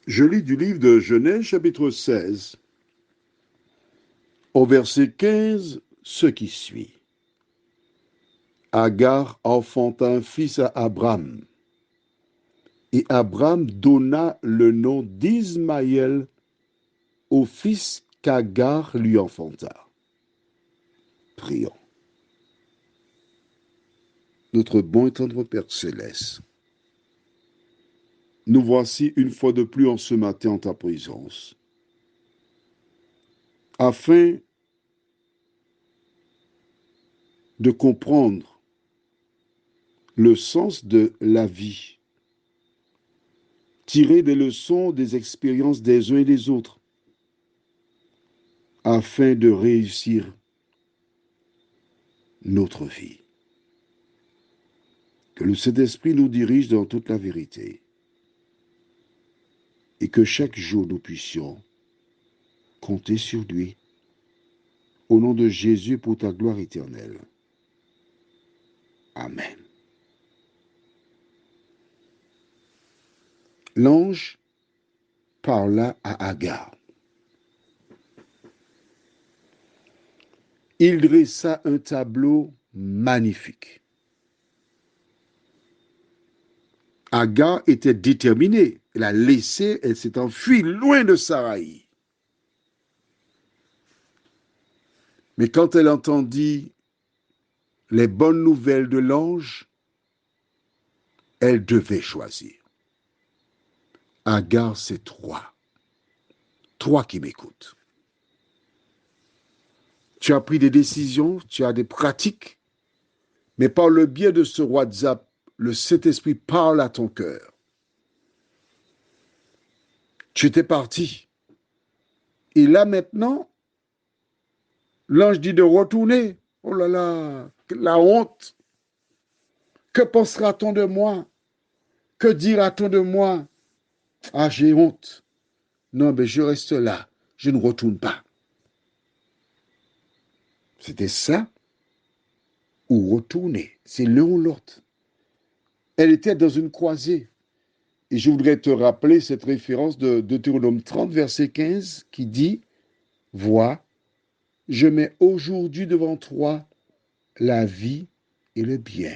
Je lis du livre de Genèse, chapitre 16, au verset 15, ce qui suit. Agar enfanta un fils à Abram, et Abram donna le nom d'Ismaël au fils qu'Agar lui enfanta. Prions. Notre bon et tendre Père céleste, nous voici une fois de plus en ce matin en ta présence, afin de comprendre le sens de la vie, tirer des leçons des expériences des uns et des autres, afin de réussir notre vie. Que le Saint-Esprit nous dirige dans toute la vérité et que chaque jour nous puissions compter sur lui. Au nom de Jésus pour ta gloire éternelle. Amen. L'ange parla à Agar. Il dressa un tableau magnifique. Agar était déterminée. Elle s'est enfuie loin de Saraï. Mais quand elle entendit les bonnes nouvelles de l'ange, elle devait choisir. Agar, c'est toi. Toi qui m'écoutes. Tu as pris des décisions, tu as des pratiques, mais par le biais de ce WhatsApp, le Saint-Esprit parle à ton cœur. Tu étais parti. Et là maintenant, l'ange dit de retourner. Oh là là, la honte. Que pensera-t-on de moi? Que dira-t-on de moi? Ah, j'ai honte. Non, mais je reste là. Je ne retourne pas. C'était ça ou retourner. C'est l'un ou l'autre. Elle était dans une croisée. Et je voudrais te rappeler cette référence de Deutéronome 30, verset 15, qui dit « Vois, je mets aujourd'hui devant toi la vie et le bien,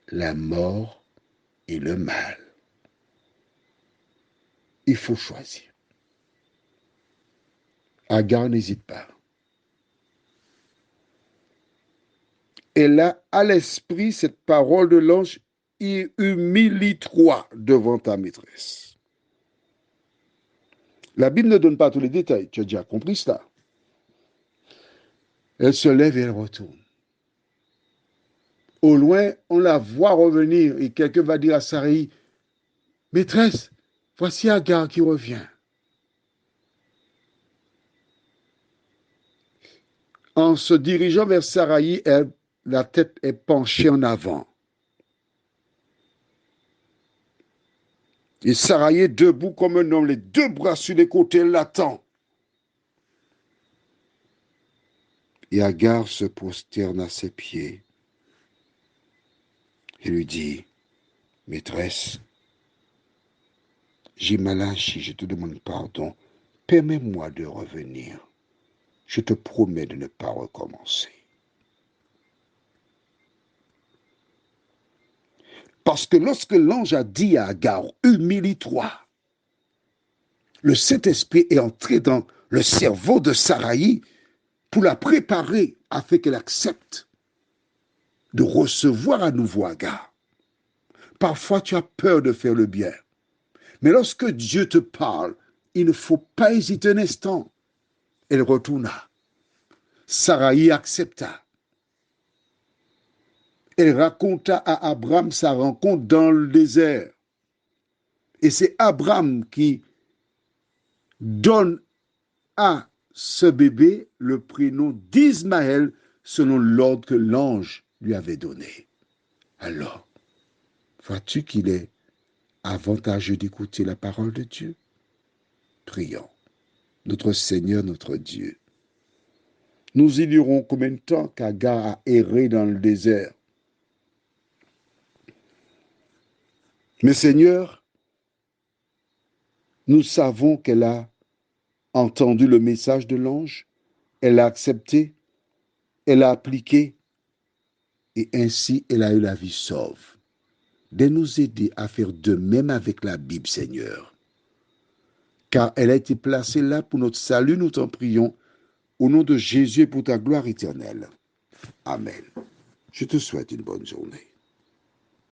la mort et le mal. » Il faut choisir. Agar n'hésite pas. Elle a à l'esprit cette parole de l'ange, humilie-toi devant ta maîtresse. La Bible ne donne pas tous les détails, tu as déjà compris cela. Elle se lève et elle retourne. Au loin, on la voit revenir et quelqu'un va dire à Sarai, « Maîtresse, voici Agar qui revient. » En se dirigeant vers Sarai, la tête est penchée en avant. Et Sarai est debout comme un homme, les deux bras sur les côtés, l'attend. Et Agar se prosterne à ses pieds et lui dit, « Maîtresse, j'ai mal agi, je te demande pardon. Permets-moi de revenir. Je te promets de ne pas recommencer. » Parce que lorsque l'ange a dit à Agar, « Humilie-toi », le Saint-Esprit est entré dans le cerveau de Sarai pour la préparer afin qu'elle accepte de recevoir à nouveau Agar. Parfois, tu as peur de faire le bien. Mais lorsque Dieu te parle, il ne faut pas hésiter un instant. Elle retourna. Sarai accepta. Elle raconta à Abraham sa rencontre dans le désert. Et c'est Abraham qui donne à ce bébé le prénom d'Ismaël selon l'ordre que l'ange lui avait donné. Alors, vois-tu qu'il est avantageux d'écouter la parole de Dieu? Prions. Notre Seigneur, notre Dieu, nous ignorons combien de temps qu'Agar a erré dans le désert. Mais Seigneur, Nous savons qu'elle a entendu le message de l'ange, elle a accepté, elle a appliqué, et ainsi elle a eu la vie sauve. De nous aider à faire de même avec la Bible, Seigneur. Car elle a été placée là pour notre salut, nous t'en prions, au nom de Jésus et pour ta gloire éternelle. Amen. Je te souhaite une bonne journée.